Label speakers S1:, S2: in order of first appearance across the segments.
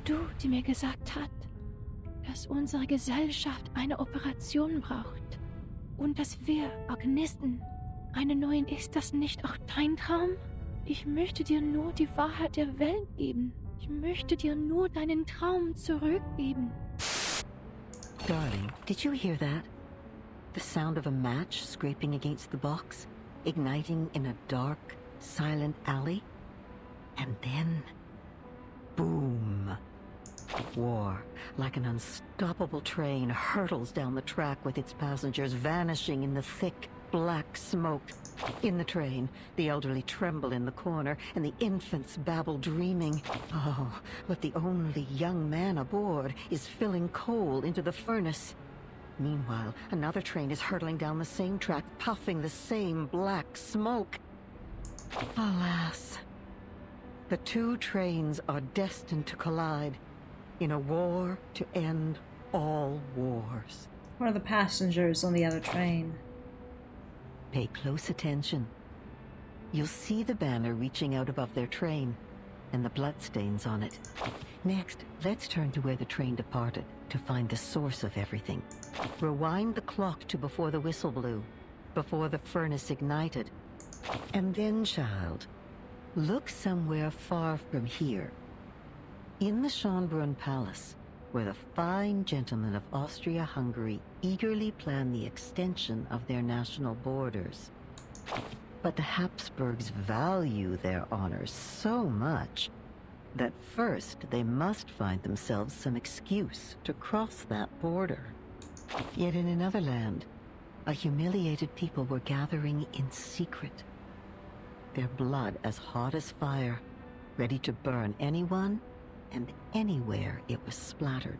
S1: du, die mir gesagt hat, dass unsere Gesellschaft eine Operation braucht und dass wir Organisten einen neuen. Ist das nicht auch dein Traum? Ich möchte dir nur die Wahrheit der Welt geben. Ich möchte dir nur deinen Traum zurückgeben.
S2: Darling, did you hear that? The sound of a match scraping against the box, igniting in a dark, silent alley. And then, boom. War, like an unstoppable train, hurtles down the track with its passengers vanishing in the thick, black smoke. In the train, the elderly tremble in the corner, and the infants babble dreaming. Oh, but the only young man aboard is filling coal into the furnace. Meanwhile, another train is hurtling down the same track, puffing the same black smoke. Alas, the two trains are destined to collide in a war to end all wars.
S3: What are the passengers on the other train?
S2: Pay close attention. You'll see the banner reaching out above their train, and the bloodstains on it. Next, let's turn to where the train departed to find the source of everything. Rewind the clock to before the whistle blew, before the furnace ignited. And then, child, look somewhere far from here. In the Schönbrunn Palace, where the fine gentlemen of Austria-Hungary eagerly plan the extension of their national borders. But the Habsburgs value their honor so much that first they must find themselves some excuse to cross that border. Yet in another land, a humiliated people were gathering in secret, their blood as hot as fire, ready to burn anyone and anywhere it was splattered.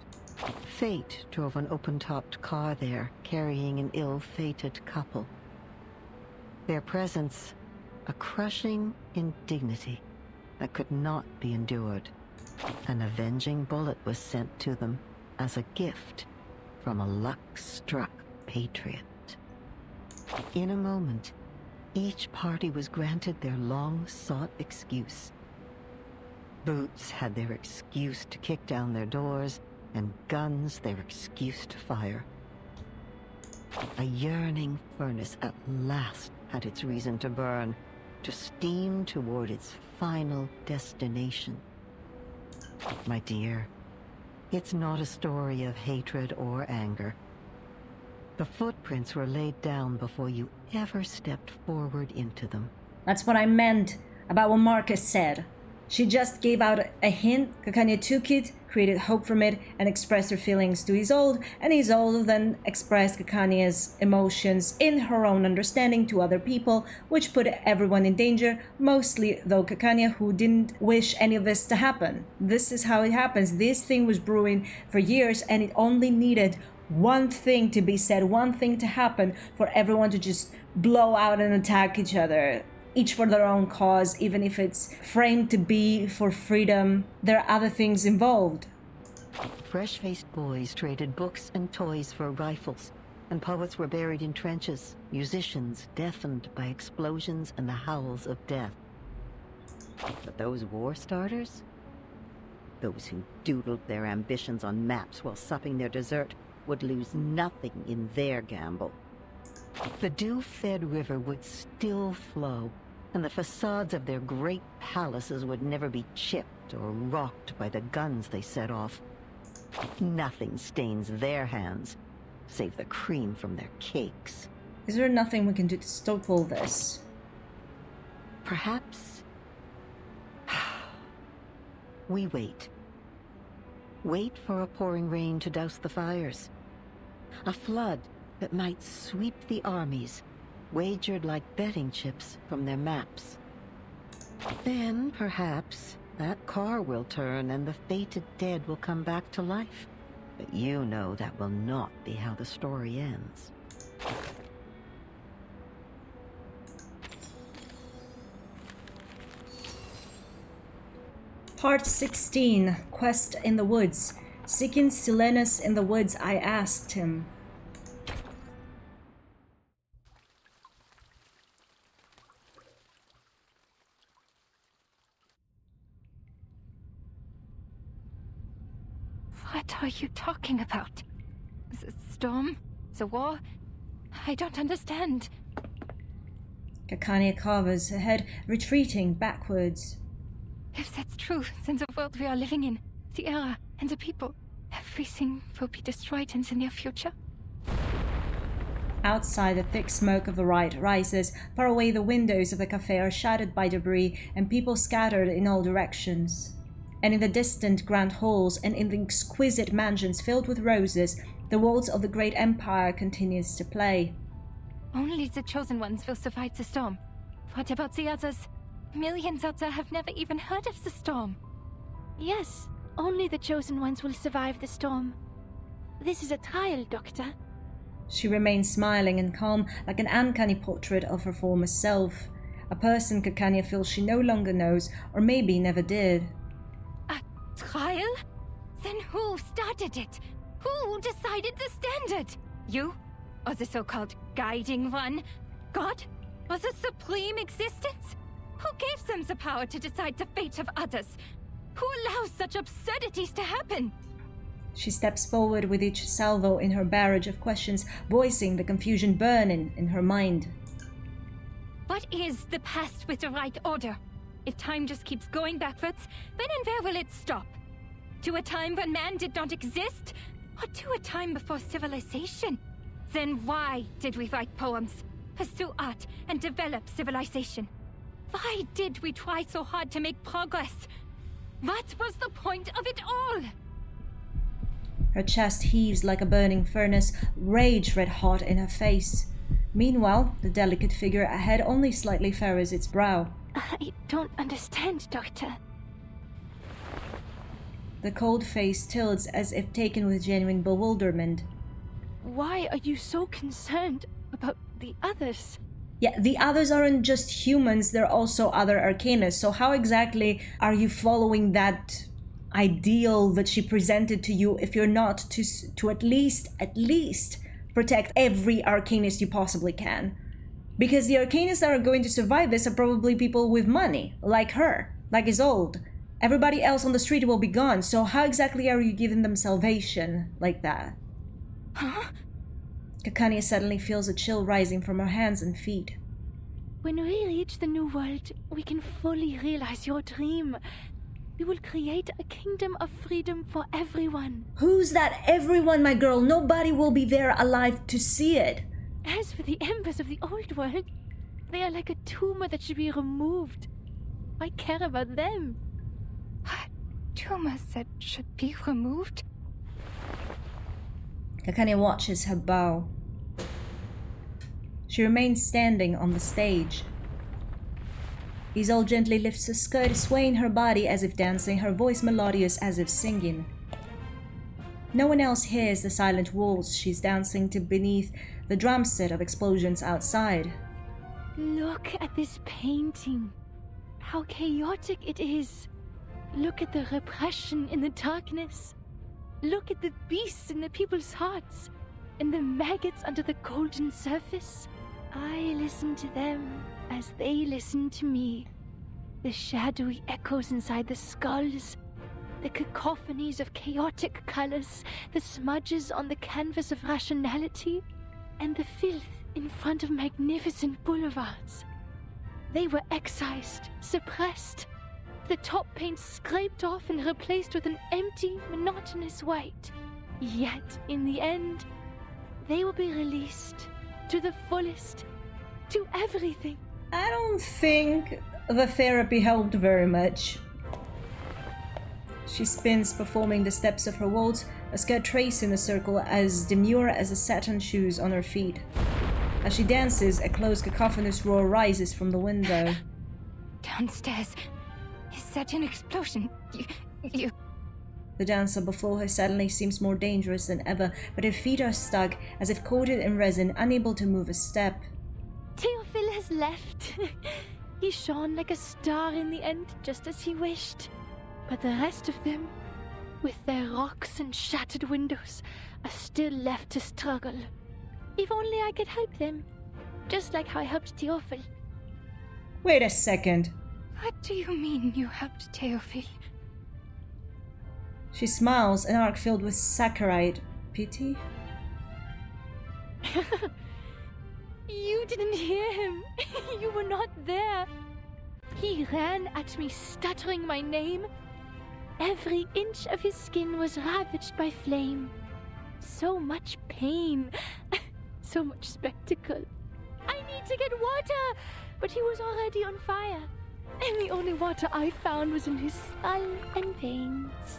S2: Fate drove an open-topped car there, carrying an ill-fated couple. Their presence, a crushing indignity that could not be endured. An avenging bullet was sent to them as a gift from a luck-struck patriot. In a moment, each party was granted their long-sought excuse. Boots had their excuse to kick down their doors, and guns their excuse to fire. A yearning furnace at last had its reason to burn, to steam toward its final destination. My dear, it's not a story of hatred or anger. The footprints were laid down before you ever stepped forward into them.
S3: That's what I meant about what Marcus said. She just gave out a hint, Kakania took it, created hope from it, and expressed her feelings to Isolde, and Isolde then expressed Kakania's emotions in her own understanding to other people, which put everyone in danger, mostly though Kakania, who didn't wish any of this to happen. This is how it happens. This thing was brewing for years, and it only needed one thing to be said, one thing to happen for everyone to just blow out and attack each other. Each for their own cause, even if it's framed to be for freedom. There are other things involved.
S2: Fresh-faced boys traded books and toys for rifles, and poets were buried in trenches, musicians deafened by explosions and the howls of death. But those war starters? Those who doodled their ambitions on maps while supping their dessert would lose nothing in their gamble. The dew-fed river would still flow, and the facades of their great palaces would never be chipped or rocked by the guns they set off. Nothing stains their hands, save the cream from their cakes.
S3: Is there nothing we can do to stop all this?
S2: Perhaps we wait. Wait for a pouring rain to douse the fires. A flood that might sweep the armies, wagered like betting chips from their maps. Then, perhaps, that car will turn and the fated dead will come back to life. But you know that will not be how the story ends.
S3: Part 16, Quest in the Woods. Seeking Silenus in the woods, I asked him.
S1: What are you talking about? The storm? The war? I don't understand.
S3: Kakania covers her head, retreating backwards.
S1: If that's true, then the world we are living in, the era, and the people, everything will be destroyed in the near future.
S3: Outside, the thick smoke of the riot rises. Far away, the windows of the cafe are shattered by debris, and people scattered in all directions. And in the distant grand halls, and in the exquisite mansions filled with roses, the waltz of the great empire continues to play.
S1: Only the chosen ones will survive the storm. What about the others? Millions out there have never even heard of the storm. Yes, only the chosen ones will survive the storm. This is a trial, Doctor.
S3: She remains smiling and calm, like an uncanny portrait of her former self. A person Kakania feels she no longer knows, or maybe never did.
S1: A trial? Then who started it? Who decided the standard? You? Or the so-called guiding one? God? Or the supreme existence? Who gave them the power to decide the fate of others? Who allows such absurdities to happen?
S3: She steps forward with each salvo in her barrage of questions, voicing the confusion burning in her mind.
S1: What is the past with the right order? If time just keeps going backwards, when and where will it stop? To a time when man did not exist? Or to a time before civilization? Then why did we write poems, pursue art, and develop civilization? Why did we try so hard to make progress? What was the point of it all?
S3: Her chest heaves like a burning furnace, rage red hot in her face. Meanwhile, the delicate figure ahead only slightly furrows its brow.
S1: I don't understand, Doctor.
S3: The cold face tilts as if taken with genuine bewilderment.
S1: Why are you so concerned about the others?
S3: Yeah, the others aren't just humans, they're also other arcanists. So how exactly are you following that ideal that she presented to you if you're not to at least protect every arcanist you possibly can? Because the arcanists that are going to survive this are probably people with money, like her, like Isolde. Everybody else on the street will be gone, so how exactly are you giving them salvation like that?
S1: Huh?
S3: Kakania suddenly feels a chill rising from her hands and feet.
S1: When we reach the new world, we can fully realize your dream. We will create a kingdom of freedom for everyone.
S3: Who's that everyone, my girl? Nobody will be there alive to see it.
S1: As for the embers of the old world, they are like a tumor that should be removed. I care about them. Tumors that should be removed?
S3: Kakania watches her bow. She remains standing on the stage. Isolde gently lifts her skirt, swaying her body as if dancing, her voice melodious as if singing. No one else hears the silent waltz she's dancing to beneath the drum set of explosions outside.
S1: Look at this painting. How chaotic it is. Look at the repression in the darkness. Look at the beasts in the people's hearts, and the maggots under the golden surface. I listen to them as they listen to me. The shadowy echoes inside the skulls, the cacophonies of chaotic colors, the smudges on the canvas of rationality, and the filth in front of magnificent boulevards. They were excised, suppressed, the top paint scraped off and replaced with an empty, monotonous white. Yet, in the end, they will be released to the fullest, to everything.
S3: I don't think the therapy helped very much. She spins, performing the steps of her waltz, a skirt tracing a circle as demure as the satin shoes on her feet. As she dances, a close cacophonous roar rises from the window.
S1: Downstairs. Is that an explosion? You...
S3: The dancer before her suddenly seems more dangerous than ever, but her feet are stuck, as if coated in resin, unable to move a step.
S1: Théophile has left. He shone like a star in the end, just as he wished. But the rest of them, with their rocks and shattered windows, are still left to struggle. If only I could help them, just like how I helped Théophile.
S3: Wait a second.
S1: What do you mean you helped Théophile?
S3: She smiles, an arc filled with saccharide. Pity?
S1: You didn't hear him. You were not there. He ran at me, stuttering my name. Every inch of his skin was ravaged by flame. So much pain. So much spectacle. I need to get water! But he was already on fire. And the only water I found was in his skull and veins.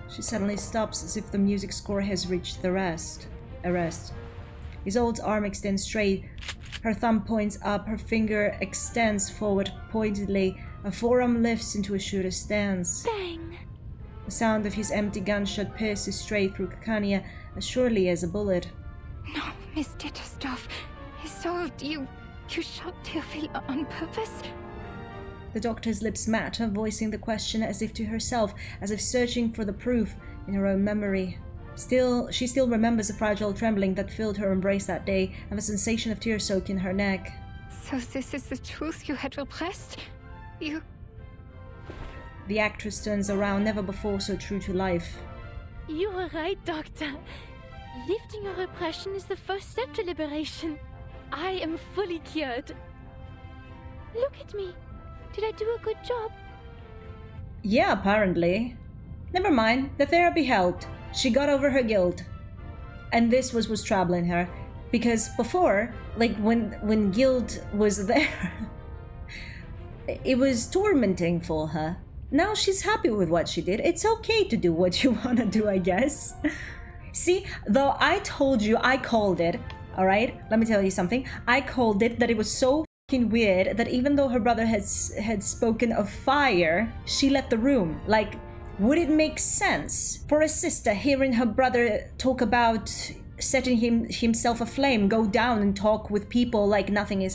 S3: She suddenly stops as if the music score has reached the arrest. Isolde's arm extends straight. Her thumb points up, her finger extends forward pointedly. Her forearm lifts into a shooter's stance.
S1: Bang!
S3: The sound of his empty gunshot pierces straight through Kakania as surely as a bullet.
S1: No, Miss Titterstuff. Isolde, you shot Tyrfil on purpose?
S3: The doctor's lips matter, voicing the question as if to herself, as if searching for the proof in her own memory. She still remembers the fragile trembling that filled her embrace that day, and the sensation of tear soak in her neck.
S1: So this is the truth you had repressed? You...
S3: The actress turns around, never before so true to life.
S1: You were right, Doctor. Lifting your repression is the first step to liberation. I am fully cured. Look at me. Did I do a good job?
S3: Yeah, apparently. Never mind, the therapy helped. She got over her guilt. And this was troubling her. Because before, like when guilt was there, it was tormenting for her. Now she's happy with what she did. It's okay to do what you want to do, I guess. See, though I told you, I called it, alright? Let me tell you something. I called it that it was so fucking weird that even though her brother had spoken of fire, she left the room. Like, would it make sense for a sister hearing her brother talk about setting himself aflame, go down and talk with people like nothing has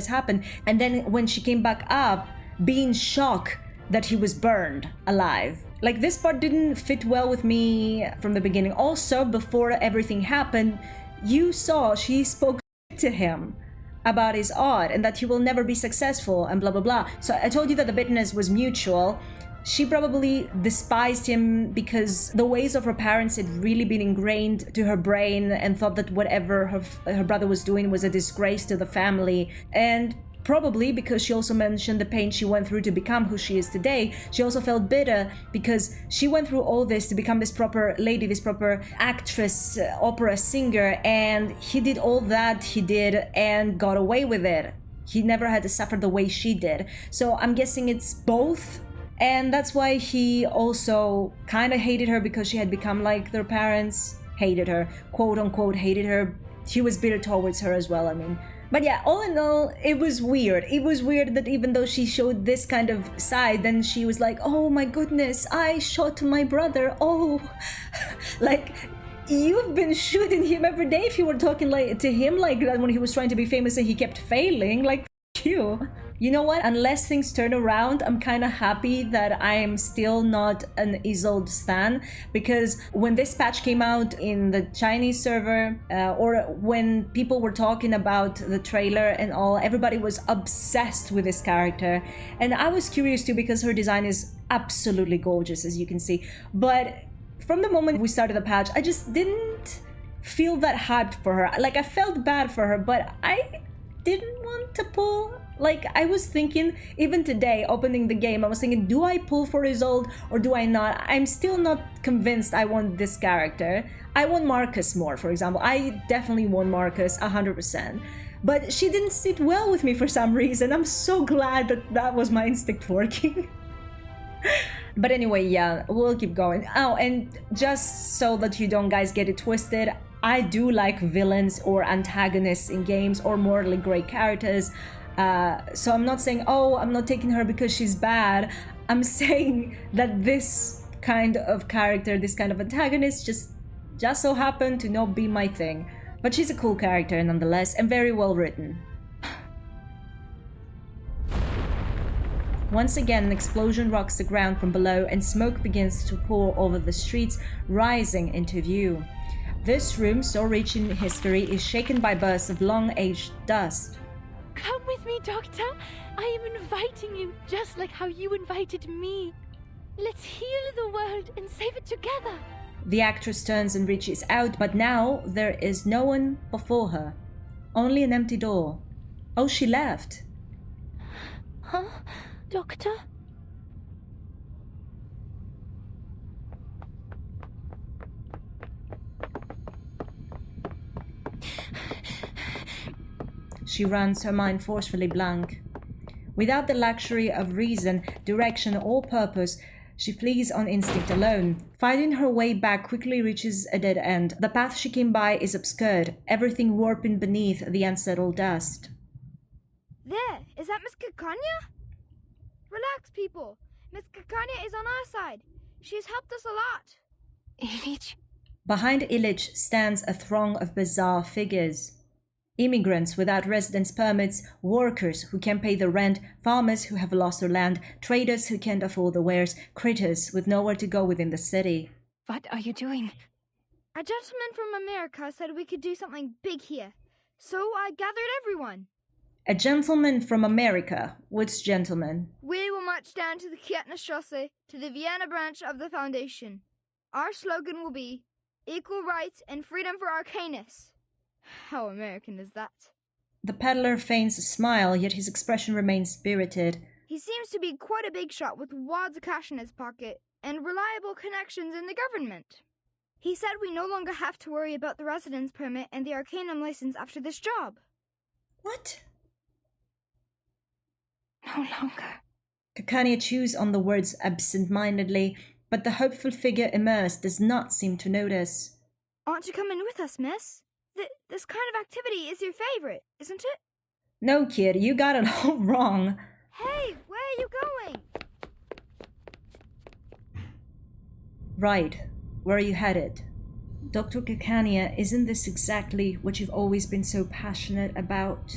S3: happened, and then when she came back up, being shocked that he was burned alive? Like, this part didn't fit well with me from the beginning. Also, before everything happened, you saw she spoke to him about his art and that he will never be successful and blah blah blah. So I told you that the bitterness was mutual. She probably despised him because the ways of her parents had really been ingrained to her brain and thought that whatever her brother was doing was a disgrace to the family. And probably because she also mentioned the pain she went through to become who she is today, she also felt bitter because she went through all this to become this proper lady, this proper actress, opera singer, and he did all that he did and got away with it. He never had to suffer the way she did. So I'm guessing it's both. And that's why he also kind of hated her because she had become like their parents. Hated her, quote unquote, hated her. He was bitter towards her as well, I mean. But yeah, all in all, it was weird. It was weird that even though she showed this kind of side, then she was like, oh my goodness, I shot my brother. Oh, like, you've been shooting him every day if you were talking like to him like that when he was trying to be famous and he kept failing. Like, you. You know what? Unless things turn around, I'm kind of happy that I am still not an Isolde stan, because when this patch came out in the Chinese server, or when people were talking about the trailer and all, everybody was obsessed with this character. And I was curious too because her design is absolutely gorgeous, as you can see. But from the moment we started the patch, I just didn't feel that hyped for her. Like, I felt bad for her, but I didn't want to pull. Like, I was thinking, even today, opening the game, I was thinking, do I pull for Isolde or do I not? I'm still not convinced I want this character. I want Marcus more, for example. I definitely want Marcus 100%. But she didn't sit well with me for some reason. I'm so glad that that was my instinct working. But anyway, yeah, we'll keep going. Oh, and just so that you don't guys get it twisted, I do like villains or antagonists in games or morally great characters. So I'm not saying, oh, I'm not taking her because she's bad. I'm saying that this kind of character, this kind of antagonist just so happened to not be my thing. But she's a cool character nonetheless and very well written. Once again, an explosion rocks the ground from below and smoke begins to pour over the streets, rising into view. This room, so rich in history, is shaken by bursts of long-aged dust.
S1: Come with me, Doctor. I am inviting you, just like how you invited me. Let's heal the world and save it together.
S3: The actress turns and reaches out, but now there is no one before her. Only an empty door. Oh, she left.
S1: Huh? Doctor?
S3: She runs, her mind forcefully blank. Without the luxury of reason, direction, or purpose, she flees on instinct alone. Finding her way back quickly reaches a dead end. The path she came by is obscured, everything warping beneath the unsettled dust.
S4: There! Is that Miss Kakania? Relax, people. Miss Kakania is on our side. She has helped us a lot.
S1: Illich?
S3: Behind Illich stands a throng of bizarre figures. Immigrants without residence permits, workers who can't pay the rent, farmers who have lost their land, traders who can't afford the wares, critters with nowhere to go within the city.
S1: What are you doing?
S4: A gentleman from America said we could do something big here, so I gathered everyone.
S3: A gentleman from America? Which gentleman?
S4: We will march down to the Kietenstrasse, to the Vienna branch of the Foundation. Our slogan will be, equal rights and freedom for Arcanus. How American is that?
S3: The peddler feigns a smile, yet his expression remains spirited.
S4: He seems to be quite a big shot with wads of cash in his pocket and reliable connections in the government. He said we no longer have to worry about the residence permit and the Arcanum license after this job.
S3: What?
S1: No longer.
S3: Kakania chews on the words absent-mindedly, but the hopeful figure immersed does not seem to notice.
S4: Aren't you coming with us, miss? This kind of activity is your favorite, isn't it?
S3: No, kid, you got it all wrong.
S4: Hey, where are you going?
S3: Right. Where are you headed? Dr. Kakania, isn't this exactly what you've always been so passionate about?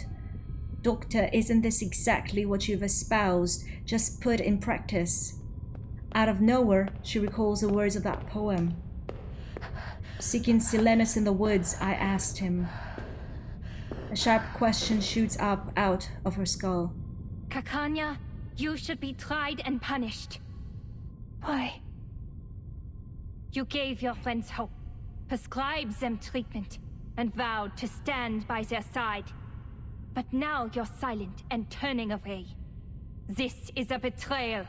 S3: Doctor, isn't this exactly what you've espoused, just put in practice? Out of nowhere, she recalls the words of that poem. Seeking Silenus in the woods, I asked him. A sharp question shoots up out of her skull.
S1: Kakania, you should be tried and punished.
S2: Why?
S1: You gave your friends hope, prescribed them treatment, and vowed to stand by their side. But now you're silent and turning away. This is a betrayal.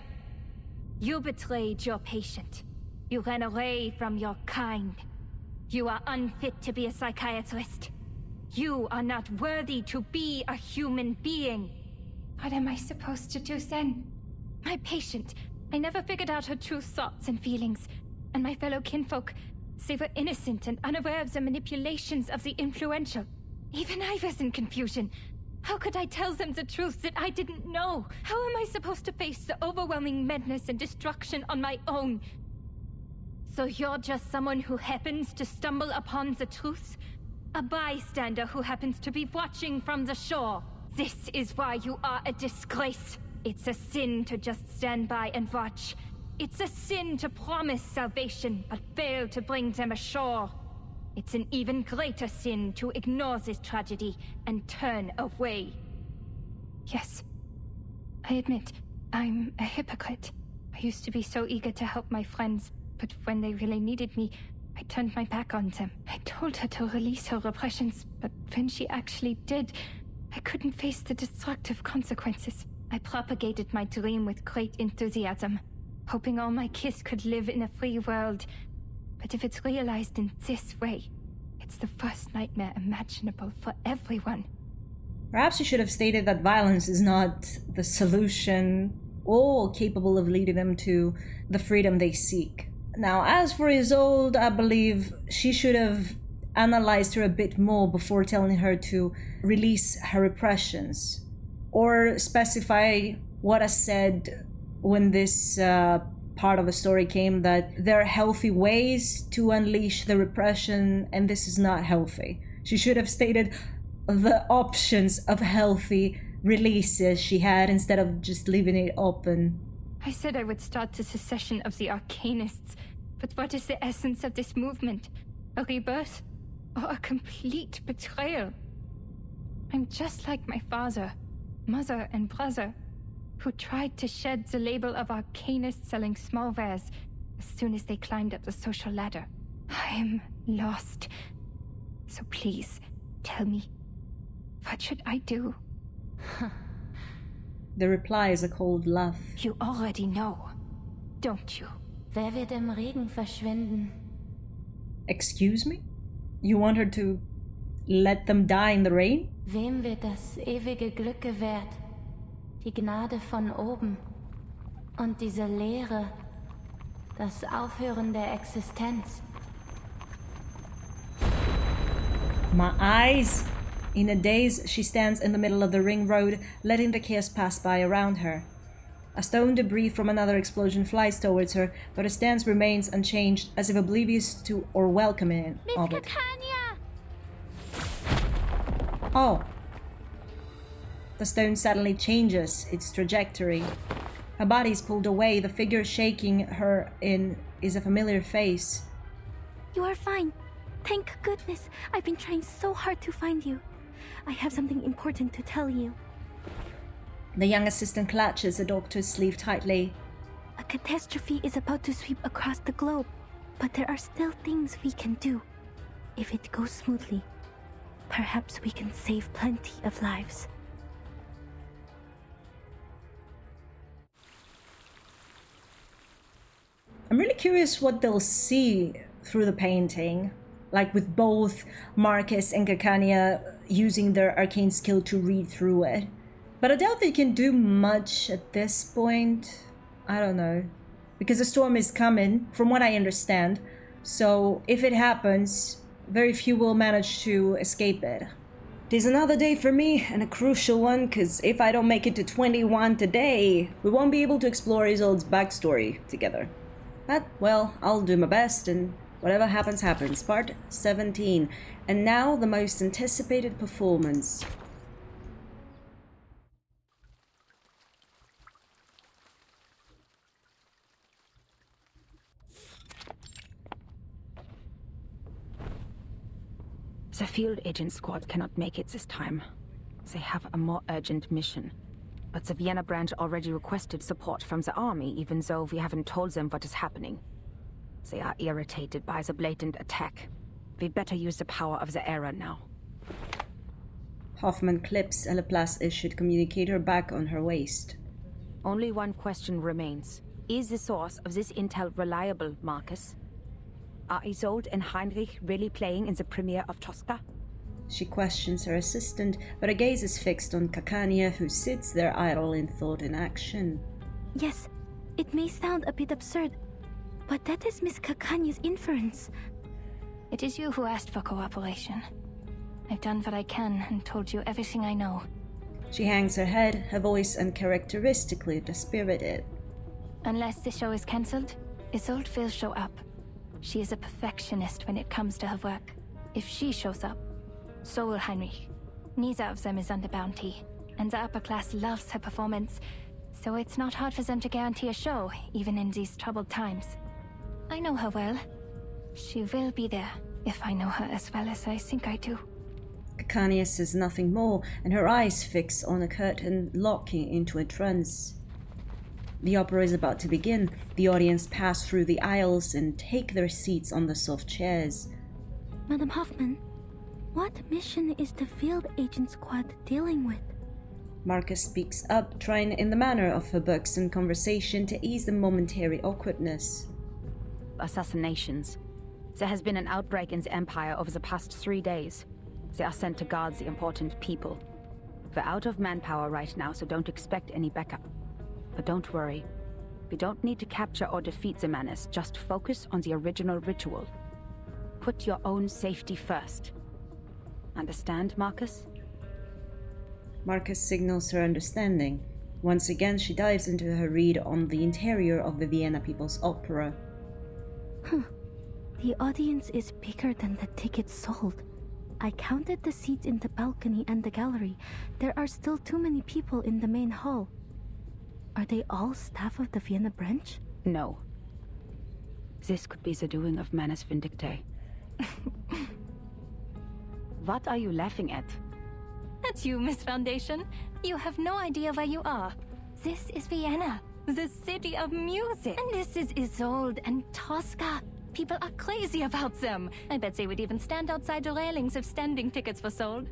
S1: You betrayed your patient. You ran away from your kind. You are unfit to be a psychiatrist. You are not worthy to be a human being. What am I supposed to do then? My patient, I never figured out her true thoughts and feelings. And my fellow kinfolk, they were innocent and unaware of the manipulations of the influential. Even I was in confusion. How could I tell them the truth that I didn't know? How am I supposed to face the overwhelming madness and destruction on my own? So you're just someone who happens to stumble upon the truth? A bystander who happens to be watching from the shore? This is why you are a disgrace. It's a sin to just stand by and watch. It's a sin to promise salvation, but fail to bring them ashore. It's an even greater sin to ignore this tragedy and turn away. Yes, I admit, I'm a hypocrite. I used to be so eager to help my friends, but when they really needed me, I turned my back on them. I told her to release her repressions, but when she actually did, I couldn't face the destructive consequences. I propagated my dream with great enthusiasm, hoping all my kids could live in a free world. But if it's realized in this way, it's the worst nightmare imaginable for everyone.
S3: Perhaps you should have stated that violence is not the solution or capable of leading them to the freedom they seek. Now, as for Isolde, I believe she should have analyzed her a bit more before telling her to release her repressions, or specify what I said when this part of the story came, that there are healthy ways to unleash the repression and this is not healthy. She should have stated the options of healthy releases she had instead of just leaving it open.
S1: I said I would start the secession of the Arcanists, but what is the essence of this movement? A rebirth? Or a complete betrayal? I'm just like my father, mother, and brother. who tried to shed the label of arcanist selling small wares as soon as they climbed up the social ladder. I'm lost. So please, tell me, what should I do?
S3: The reply is a cold laugh.
S1: You already know, don't you?
S5: Wer wird im Regen verschwinden?
S3: Excuse me? You want her to let them die in the rain?
S5: Wem wird das ewige Glück gewährt? Die Gnade von oben. Und diese Leere. Das Aufhören der Existenz.
S3: My eyes! In a daze, she stands in the middle of the ring road, letting the chaos pass by around her. A stone debris from another explosion flies towards her, but her stance remains unchanged, as if oblivious to or welcoming of it.
S5: Kakania!
S3: Oh! The stone suddenly changes its trajectory. Her body is pulled away, the figure shaking her in is a familiar face.
S6: You are fine. Thank goodness. I've been trying so hard to find you. I have something important to tell you.
S3: The young assistant clutches the doctor's sleeve tightly.
S6: A catastrophe is about to sweep across the globe, but there are still things we can do. If it goes smoothly, perhaps we can save plenty of lives.
S3: I'm really curious what they'll see through the painting, like with both Marcus and Kakania using their arcane skill to read through it. But I doubt they can do much at this point. I don't know. Because the storm is coming, from what I understand. So if it happens, very few will manage to escape it. It is another day for me, and a crucial one, because if I don't make it to 21 today, we won't be able to explore Isolde's backstory together. But, well, I'll do my best, and whatever happens, happens. Part 17. And now the most anticipated performance.
S7: The field agent squad cannot make it this time. They have a more urgent mission. But the Vienna branch already requested support from the army, even though we haven't told them what is happening. They are irritated by the blatant attack. We'd better use the power of the era now.
S3: Hoffman clips a Laplace-issued communicator back on her waist.
S7: Only one question remains. Is the source of this intel reliable, Marcus? Are Isolde and Heinrich really playing in the premiere of Tosca?
S3: She questions her assistant, but her gaze is fixed on Kakania, who sits there idle in thought and action.
S6: Yes, it may sound a bit absurd, but that is Miss Kakania's inference.
S1: It is you who asked for cooperation. I've done what I can and told you everything I know.
S3: She hangs her head, her voice uncharacteristically dispirited.
S1: Unless the show is cancelled, Isolde will show up. She is a perfectionist when it comes to her work. If she shows up, so will Heinrich. Neither of them is under bounty, and the upper class loves her performance, so it's not hard for them to guarantee a show, even in these troubled times. I know her well. She will be there, if I know her as well as I think I do.
S3: Kakania says nothing more, and her eyes fix on a curtain, locking into a trance. The opera is about to begin. The audience pass through the aisles and take their seats on the soft chairs.
S6: Madam Hoffman, what mission is the field agent squad dealing with?
S3: Marcus speaks up, trying in the manner of her books and conversation to ease the momentary awkwardness.
S7: Assassinations. There has been an outbreak in the Empire over the past 3 days. They are sent to guard the important people. We're out of manpower right now, so don't expect any backup. But don't worry. We don't need to capture or defeat the menace, just focus on the original ritual. Put your own safety first. Understand, Marcus?
S3: Marcus signals her understanding. Once again, she dives into her read on the interior of the Vienna People's Opera.
S6: The audience is bigger than the tickets sold. I counted the seats in the balcony and the gallery. There are still too many people in the main hall. Are they all staff of the Vienna branch?
S7: No. This could be the doing of Manus Vindictae. What are you laughing at?
S1: That's you, Miss Foundation. You have no idea where you are. This is Vienna, the city of music. And this is Isolde and Tosca. People are crazy about them. I bet they would even stand outside the railings if standing tickets were sold.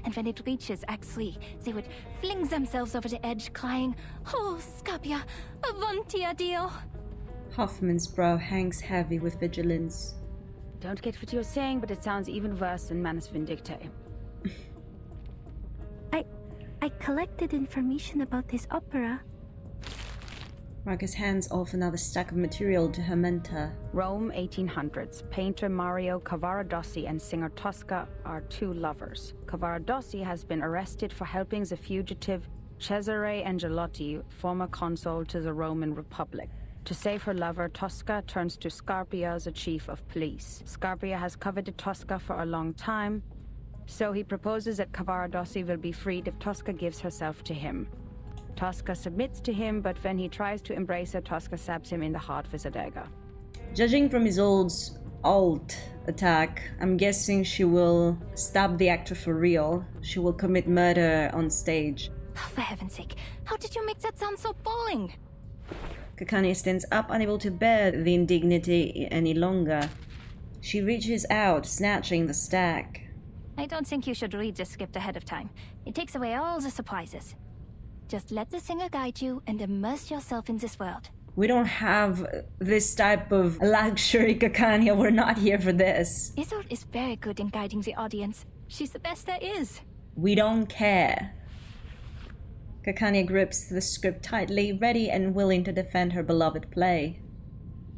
S1: And when it reaches Act 3, they would fling themselves over the edge, crying, "Oh, Scapia, avanti addio."
S3: Hoffman's brow hangs heavy with vigilance.
S7: Don't get what you're saying, but it sounds even worse than Manus Vindictae.
S6: I collected information about this opera.
S3: Marcus hands off another stack of material to her mentor.
S7: Rome, 1800s. Painter Mario Cavaradossi and singer Tosca are two lovers. Cavaradossi has been arrested for helping the fugitive Cesare Angelotti, former consul to the Roman Republic. To save her lover, Tosca turns to Scarpia, the chief of police. Scarpia has coveted Tosca for a long time, so he proposes that Cavaradossi will be freed if Tosca gives herself to him. Tosca submits to him, but when he tries to embrace her, Tosca stabs him in the heart with a dagger.
S3: Judging from Isolde's alt attack, I'm guessing she will stab the actor for real. She will commit murder on stage.
S1: Oh, for heaven's sake, how did you make that sound so boring?
S3: Kakania stands up, unable to bear the indignity any longer. She reaches out, snatching the stack.
S1: I don't think you should read the script ahead of time. It takes away all the surprises. Just let the singer guide you and immerse yourself in this world.
S3: We don't have this type of luxury, Kakania. We're not here for this.
S1: Isolde is very good in guiding the audience. She's the best there is.
S3: We don't care. Kakania grips the script tightly, ready and willing to defend her beloved play.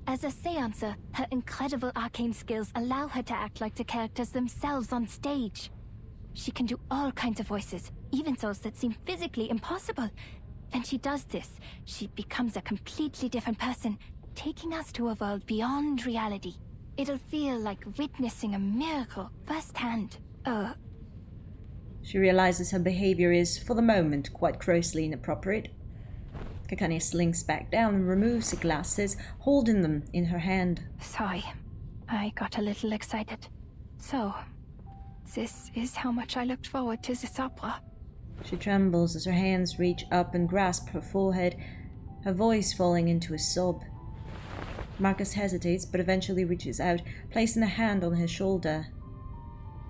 S1: As a seancer, her incredible arcane skills allow her to act like the characters themselves on stage. She can do all kinds of voices, even those that seem physically impossible. When she does this, she becomes a completely different person, taking us to a world beyond reality. It'll feel like witnessing a miracle firsthand.
S3: She realizes her behavior is, for the moment, quite grossly inappropriate. Kakania slinks back down and removes the glasses, holding them in her hand.
S1: Sorry, I got a little excited. So, this is how much I looked forward to this opera.
S3: She trembles as her hands reach up and grasp her forehead, her voice falling into a sob. Marcus hesitates, but eventually reaches out, placing a hand on his shoulder.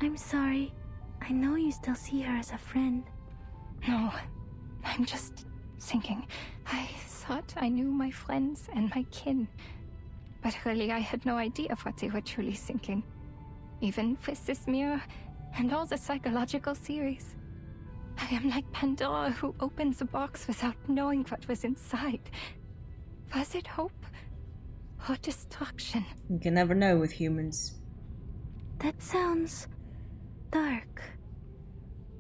S6: I'm sorry. I know you still see her as a friend.
S1: No, I'm just thinking. I thought I knew my friends and my kin. But really, I had no idea what they were truly thinking. Even with this mirror and all the psychological theories. I am like Pandora who opens a box without knowing what was inside. Was it hope or destruction?
S3: You can never know with humans.
S6: That sounds dark.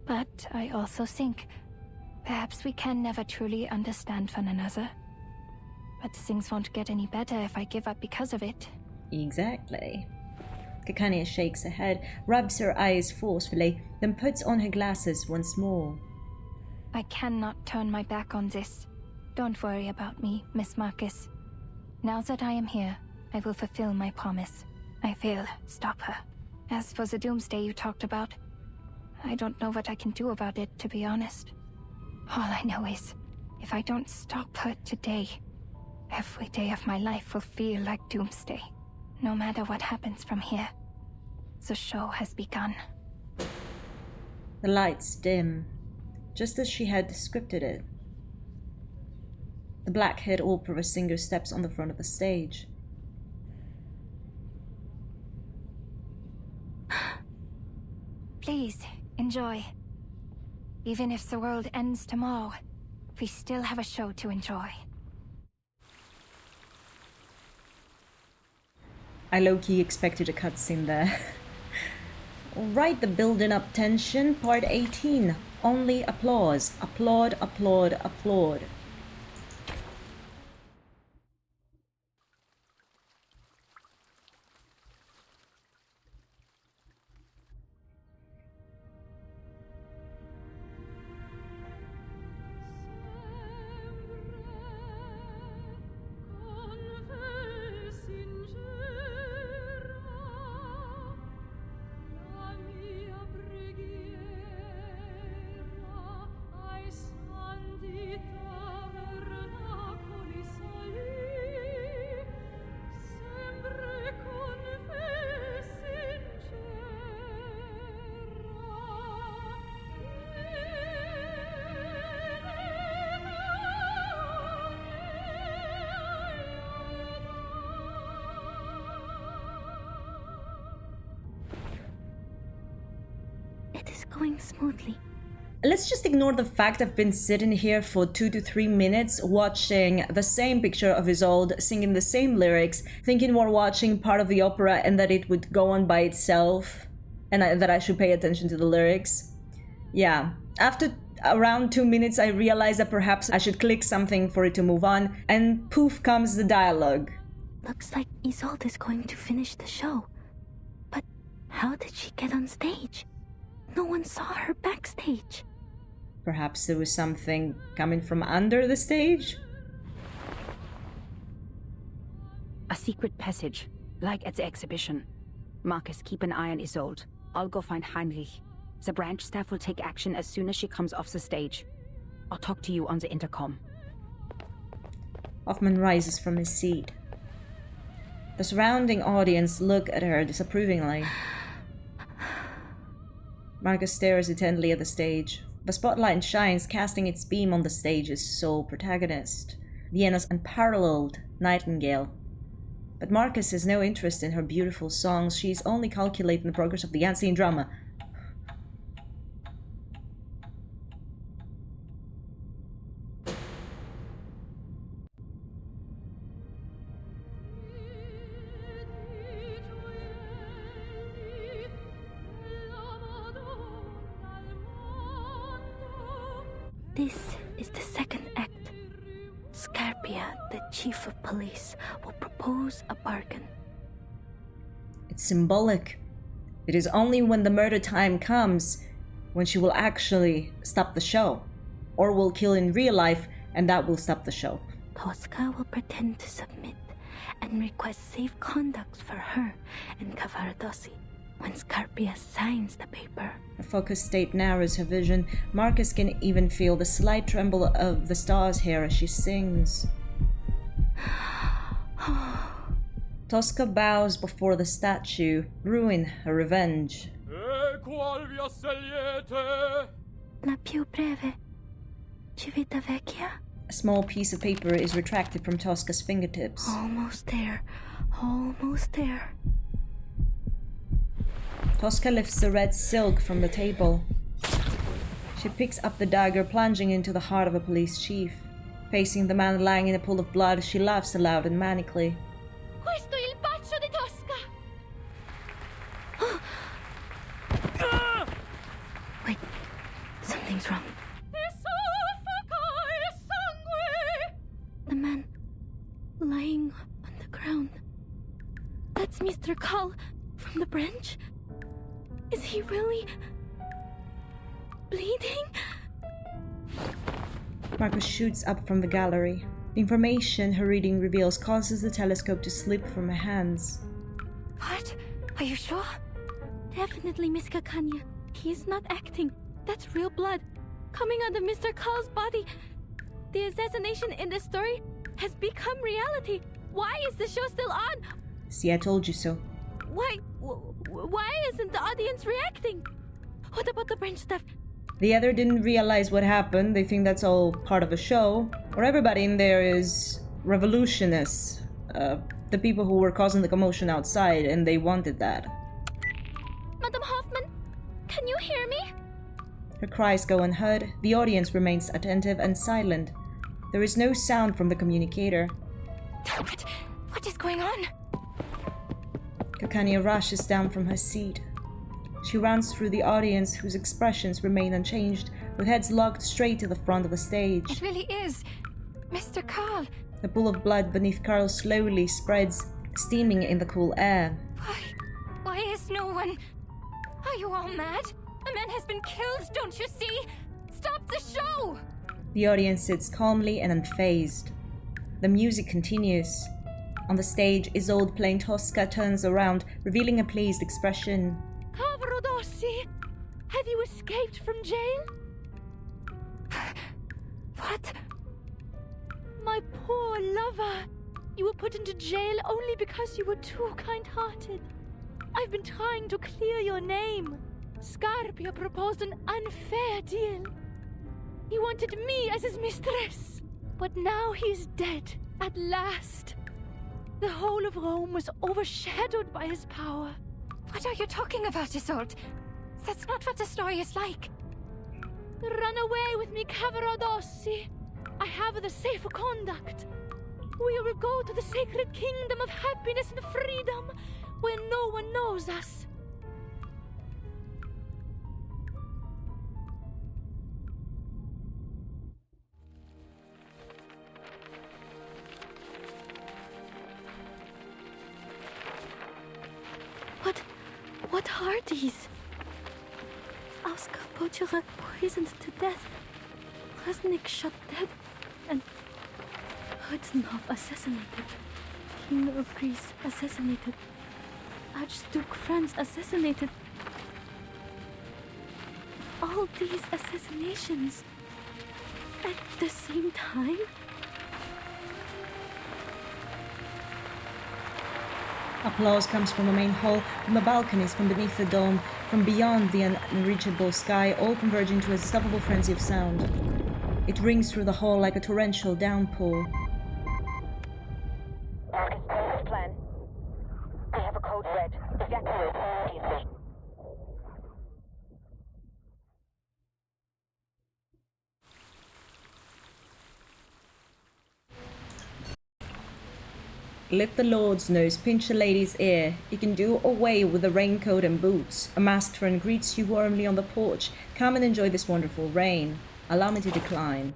S1: But I also think perhaps we can never truly understand one another. But things won't get any better if I give up because of it.
S3: Exactly. Kakania shakes her head, rubs her eyes forcefully, then puts on her glasses once more.
S1: I cannot turn my back on this. Don't worry about me, Miss Marcus. Now that I am here, I will fulfill my promise. I will stop her. As for the doomsday you talked about, I don't know what I can do about it, to be honest. All I know is, if I don't stop her today, every day of my life will feel like doomsday. No matter what happens from here, the show has begun.
S3: The lights dim, just as she had scripted it. The black-haired opera singer steps on the front of the stage.
S1: Please, enjoy. Even if the world ends tomorrow, we still have a show to enjoy.
S3: I low-key expected a cutscene there. Alright, the building up tension, part 18. Only applause. Applaud, applaud, applaud.
S8: Sandita
S6: going smoothly.
S3: Let's just ignore the fact I've been sitting here for 2 to 3 minutes watching the same picture of Isolde, singing the same lyrics, thinking we're watching part of the opera and that it would go on by itself, and that I should pay attention to the lyrics. Yeah, after around 2 minutes I realized that perhaps I should click something for it to move on, and poof comes the dialogue.
S6: Looks like Isolde is going to finish the show. But how did she get on stage? No one saw her backstage.
S3: Perhaps there was something coming from under the stage?
S7: A secret passage, like at the exhibition. Marcus, keep an eye on Isolde. I'll go find Heinrich. The branch staff will take action as soon as she comes off the stage. I'll talk to you on the intercom.
S3: Hoffman rises from his seat. The surrounding audience look at her disapprovingly. Marcus stares intently at the stage. The spotlight shines, casting its beam on the stage's sole protagonist, Vienna's unparalleled nightingale. But Marcus has no interest in her beautiful songs. She's only calculating the progress of the unseen drama.
S6: This is the second act. Scarpia, the chief of police, will propose a bargain.
S3: It's symbolic. It is only when the murder time comes when she will actually stop the show. Or will kill in real life, and that will stop the show.
S6: Tosca will pretend to submit and request safe conduct for her and Cavaradossi when Scarpia signs the paper.
S3: Her focused state narrows her vision. Marcus can even feel the slight tremble of the star's hair as she sings. Tosca bows before the statue, ruin her revenge.
S6: La più breve. Civitavecchia?
S3: A small piece of paper is retracted from Tosca's fingertips.
S6: Almost there. Almost there.
S3: Tosca lifts the red silk from the table. She picks up the dagger, plunging into the heart of a police chief. Facing the man lying in a pool of blood, she laughs aloud and manically.
S1: Questo è il bacio di Tosca!
S6: Wait, something's wrong. The man lying on the ground. That's Mr. Carl from the branch? Is he really bleeding?
S3: Marcus shoots up from the gallery. The information her reading reveals causes the telescope to slip from her hands.
S6: What? Are you sure? Definitely, Miss Kakania. He is not acting. That's real blood coming out of Mr. Carl's body. The assassination in the story has become reality. Why is the show still on?
S3: See, I told you so.
S6: Why isn't the audience reacting? What about the branch staff?
S3: The other didn't realize what happened. They think that's all part of a show. Or everybody in there is revolutionists. The people who were causing the commotion outside, and they wanted that.
S6: Madam Hoffman, can you hear me?
S3: Her cries go unheard. The audience remains attentive and silent. There is no sound from the communicator.
S6: What is going on?
S3: Kakania rushes down from her seat. She runs through the audience, whose expressions remain unchanged, with heads locked straight to the front of the stage.
S1: It really is Mr. Carl.
S3: The pool of blood beneath Carl slowly spreads, steaming in the cool air.
S1: Why is no one... Are you all mad? A man has been killed, don't you see? Stop the show!
S3: The audience sits calmly and unfazed. The music continues. On the stage, Isolde playing Tosca turns around, revealing a pleased expression.
S1: Cavaradossi, have you escaped from jail?
S6: What?
S1: My poor lover. You were put into jail only because you were too kind-hearted. I've been trying to clear your name. Scarpia proposed an unfair deal. He wanted me as his mistress. But now he's dead, at last. The whole of Rome was overshadowed by his power.
S8: What are you talking about, Isolde?
S1: That's not what the story is like. Run away with me, Cavarodossi. I have the safe conduct. We will go to the sacred kingdom of happiness and freedom, where no one knows us.
S6: What are these? Oscar Pochurak poisoned to death. Resnik shot dead. And Hudnov assassinated. King of Greece assassinated. Archduke Franz assassinated. All these assassinations at the same time?
S3: Applause comes from the main hall, from the balconies, from beneath the dome, from beyond the unreachable sky, all converge into a unstoppable frenzy of sound. It rings through the hall like a torrential downpour.
S8: Marcus, perfect plan. I have a code red. Evacuate immediately.
S3: Let the lord's nose pinch the lady's ear. You can do away with the raincoat and boots. A masked friend greets you warmly on the porch. Come and enjoy this wonderful rain. Allow me to decline.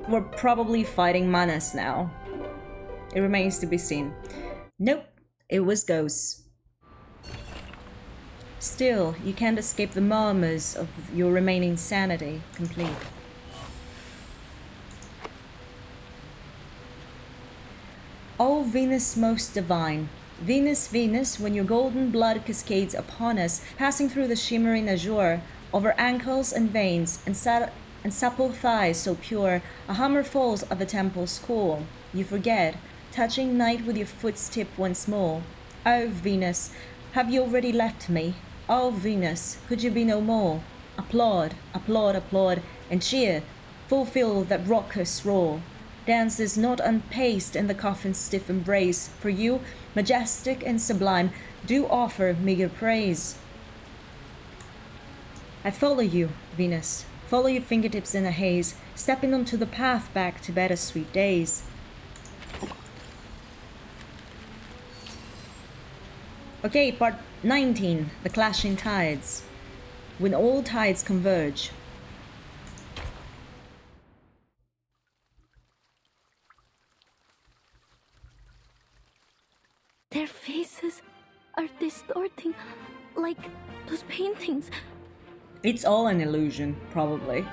S3: We're probably fighting Manas now. It remains to be seen. Nope, it was ghosts. Still, you can't escape the murmurs of your remaining sanity complete. O Venus most divine, Venus, Venus, when your golden blood cascades upon us, passing through the shimmering azure, over ankles and veins, and supple thighs so pure, a hammer falls at the temple's core. You forget, touching night with your footstep once more. O Venus, have you already left me? O Venus, could you be no more? Applaud, applaud, applaud, and cheer, fulfill that raucous roar. Dances not unpaced in the coffin's stiff embrace, for you, majestic and sublime, do offer meager praise. I follow you, Venus, follow your fingertips in a haze, stepping onto the path back to better sweet days. Okay, part 19, the clashing tides. When all tides converge.
S6: Their faces are distorting, like those paintings.
S3: It's all an illusion, probably.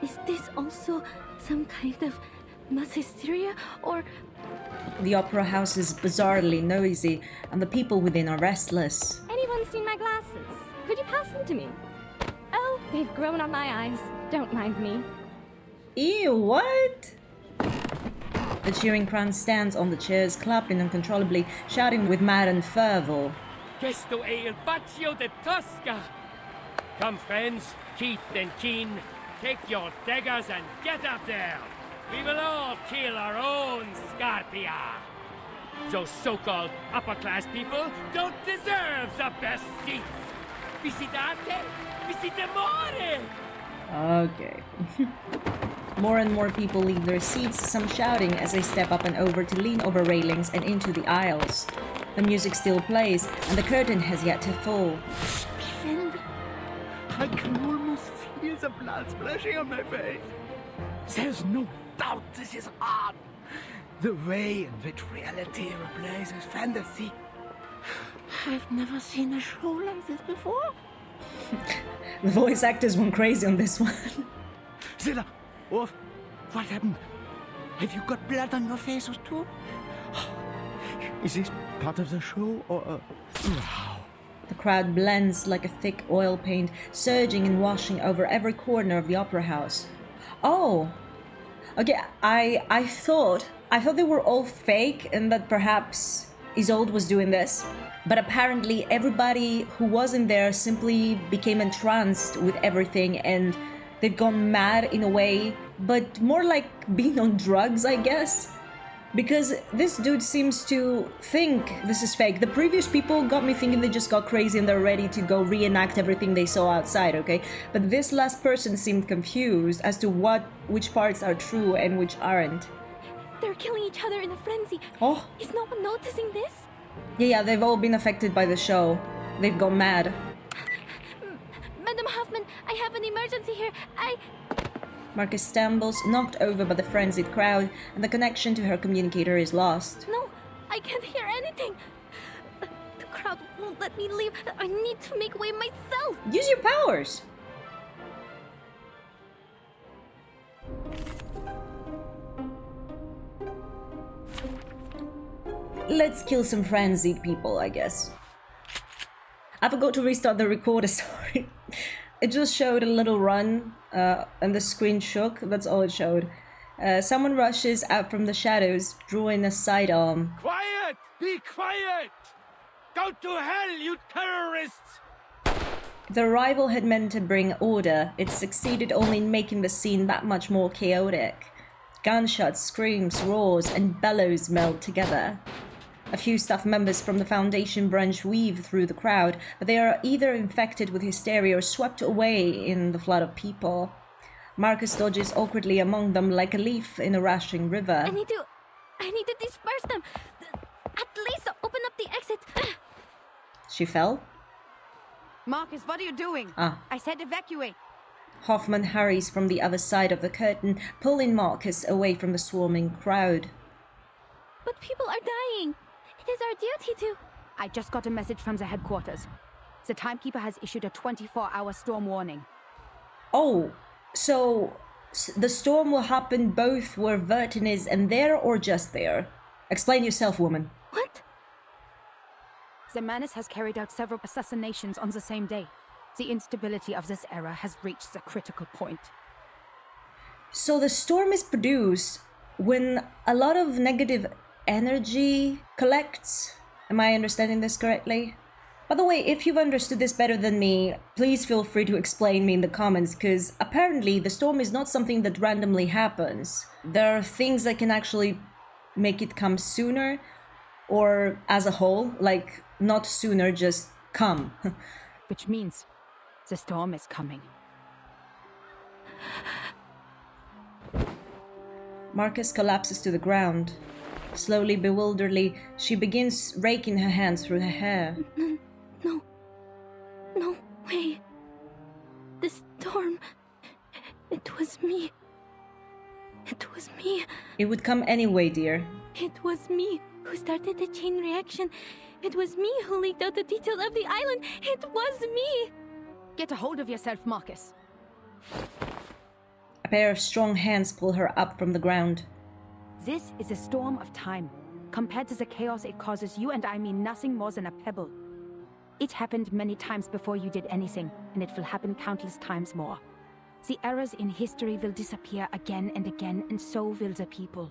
S6: Is this also some kind of mass hysteria, or...
S3: The opera house is bizarrely noisy, and the people within are restless.
S9: Anyone seen my glasses? Could you pass them to me? Oh, they've grown on my eyes. Don't mind me.
S3: Ew, what? The cheering crowd stands on the chairs, clapping uncontrollably, shouting with maddened fervor.
S10: Questo è il Baccio de Tosca! Come, friends, Keith and Keen, take your daggers and get up there! We will all kill our own Scarpia! Those so-called upper-class people don't deserve the best seats! Visitate! Visitemore!
S3: Okay. More and more people leave their seats, some shouting as they step up and over to lean over railings and into the aisles. The music still plays, and the curtain has yet to fall.
S11: I can almost feel the blood splashing on my face. There's no doubt this is art. The way in which reality replaces fantasy. I've never seen a show like this before.
S3: The voice actors went crazy on this one.
S11: Zilla, what happened? Have you got blood on your faces too? Is this part of the show or Wow.
S3: The crowd blends like a thick oil paint, surging and washing over every corner of the opera house. Oh, okay. I thought they were all fake and that perhaps Isolde was doing this. But apparently everybody who was in there simply became entranced with everything, and they've gone mad in a way but more like being on drugs, I guess. Because this dude seems to think this is fake. The previous people got me thinking they just got crazy and they're ready to go reenact everything they saw outside, okay? But this last person seemed confused as to which parts are true and which aren't.
S6: They're killing each other in a frenzy.
S3: Oh.
S6: Is no one noticing this?
S3: Yeah, they've all been affected by the show. They've gone mad.
S6: Madam Hoffman, I have an emergency here.
S3: Marcus stumbles, knocked over by the frenzied crowd, and the connection to her communicator is lost.
S6: No, I can't hear anything. The crowd won't let me leave. I need to make way myself.
S3: Use your powers. Let's kill some frenzied people, I guess. I forgot to restart the recorder, sorry. It just showed a little run, and the screen shook. That's all it showed. Someone rushes out from the shadows, drawing a sidearm.
S10: Quiet! Be quiet! Go to hell, you terrorists!
S3: The arrival had meant to bring order. It succeeded only in making the scene that much more chaotic. Gunshots, screams, roars, and bellows meld together. A few staff members from the Foundation branch weave through the crowd, but they are either infected with hysteria or swept away in the flood of people. Marcus dodges awkwardly among them like a leaf in a rushing river.
S6: I need to disperse them. At least open up the exit.
S3: She fell?
S7: Marcus, what are you doing? I said evacuate.
S3: Hoffman hurries from the other side of the curtain, pulling Marcus away from the swarming crowd.
S6: But people are dying. It is our duty to...
S7: I just got a message from the headquarters. The timekeeper has issued a 24-hour storm warning.
S3: Oh, so the storm will happen both where Vertin is and there, or just there? Explain yourself, woman.
S6: What?
S7: The Manus has carried out several assassinations on the same day. The instability of this era has reached a critical point.
S3: So the storm is produced when a lot of negative energy collects. Am I understanding this correctly? By the way, if you've understood this better than me, please feel free to explain me in the comments, because apparently the storm is not something that randomly happens. There are things that can actually make it come sooner, or as a whole, like not sooner, just come.
S7: Which means the storm is coming.
S3: Marcus collapses to the ground. Slowly, bewilderedly, she begins raking her hands through her hair.
S6: No way. The storm. It was me. It was me.
S3: It would come anyway, dear.
S6: It was me who started the chain reaction. It was me who leaked out the details of the island. It was me.
S7: Get a hold of yourself, Marcus.
S3: A pair of strong hands pull her up from the ground.
S7: This is a storm of time. Compared to the chaos it causes, you and I mean nothing more than a pebble. It happened many times before you did anything, and it will happen countless times more. The errors in history will disappear again and again, and so will the people.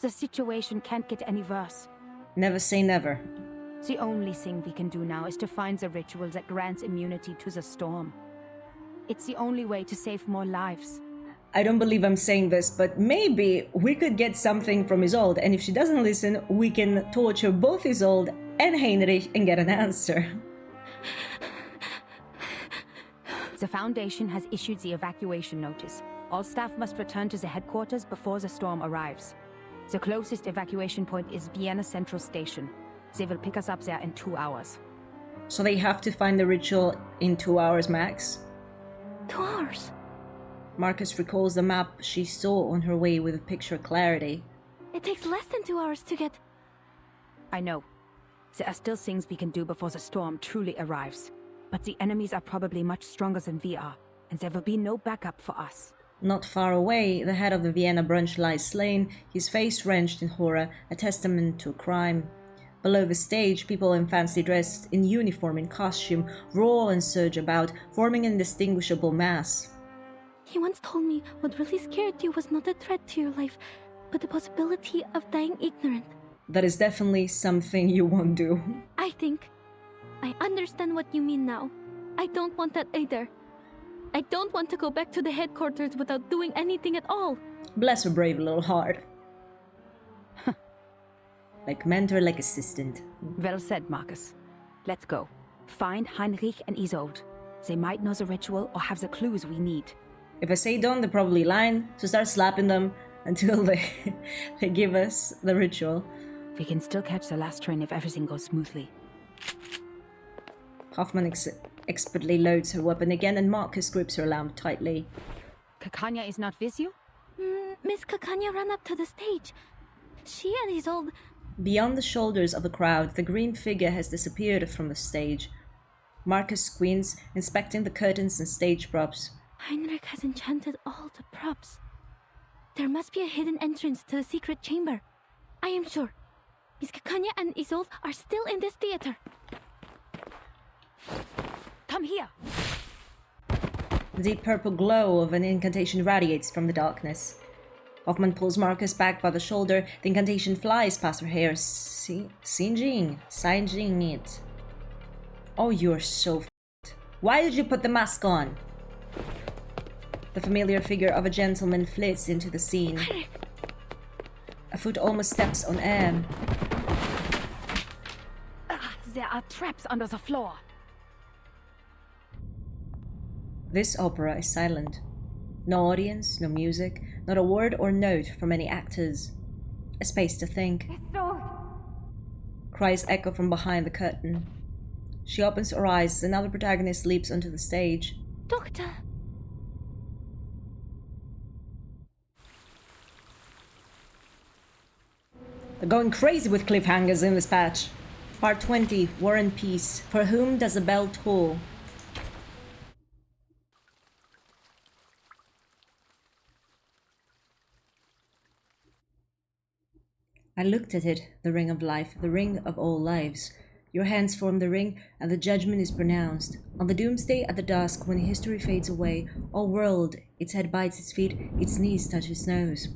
S7: The situation can't get any worse.
S3: Never say never.
S7: The only thing we can do now is to find the ritual that grants immunity to the storm. It's the only way to save more lives.
S3: I don't believe I'm saying this, but maybe we could get something from Isolde, and if she doesn't listen, we can torture both Isolde and Heinrich and get an answer.
S7: The Foundation has issued the evacuation notice. All staff must return to the headquarters before the storm arrives. The closest evacuation point is Vienna Central Station. They will pick us up there in 2 hours.
S3: So they have to find the ritual in 2 hours max?
S6: 2 hours?
S3: Marcus recalls the map she saw on her way with picture clarity.
S6: It takes less than 2 hours to get...
S7: I know. There are still things we can do before the storm truly arrives. But the enemies are probably much stronger than we are, and there will be no backup for us.
S3: Not far away, the head of the Vienna branch lies slain, his face wrenched in horror, a testament to crime. Below the stage, people in fancy dress, in uniform, in costume, roar and surge about, forming an indistinguishable mass.
S6: He once told me what really scared you was not a threat to your life, but the possibility of dying ignorant.
S3: That is definitely something you won't do.
S6: I understand what you mean now. I don't want that either. I don't want to go back to the headquarters without doing anything at all.
S3: Bless her brave little heart. Like mentor, like assistant.
S7: Well said, Marcus. Let's go. Find Heinrich and Isolde. They might know the ritual or have the clues we need.
S3: If I say don't, they're probably lying, so start slapping them until they give us the ritual.
S7: We can still catch the last train if everything goes smoothly.
S3: Hoffman expertly loads her weapon again, and Marcus grips her lamp tightly.
S7: Kakania is not with you?
S6: Miss Kakania ran up to the stage. She and Isolde...
S3: Beyond the shoulders of the crowd, the green figure has disappeared from the stage. Marcus squints, inspecting the curtains and stage props.
S6: Heinrich has enchanted all the props. There must be a hidden entrance to the secret chamber. I am sure. Miss Kakania and Isolde are still in this theater.
S7: Come here!
S3: The deep purple glow of an incantation radiates from the darkness. Hoffman pulls Marcus back by the shoulder. The incantation flies past her hair, singeing it. Oh, you're so f***ed. Why did you put the mask on? The familiar figure of a gentleman flits into the scene. A foot almost steps on air.
S7: There are traps under the floor.
S3: This opera is silent. No audience, no music, not a word or note from any actors. A space to think. Cries echo from behind the curtain. She opens her eyes as another protagonist leaps onto the stage.
S6: Doctor!
S3: They're going crazy with cliffhangers in this patch. Part 20, War and Peace. For whom does the bell toll? I looked at it, the ring of life, the ring of all lives. Your hands form the ring, and the judgment is pronounced. On the doomsday at the dusk, when history fades away, all world, its head bites its feet, its knees touch its nose.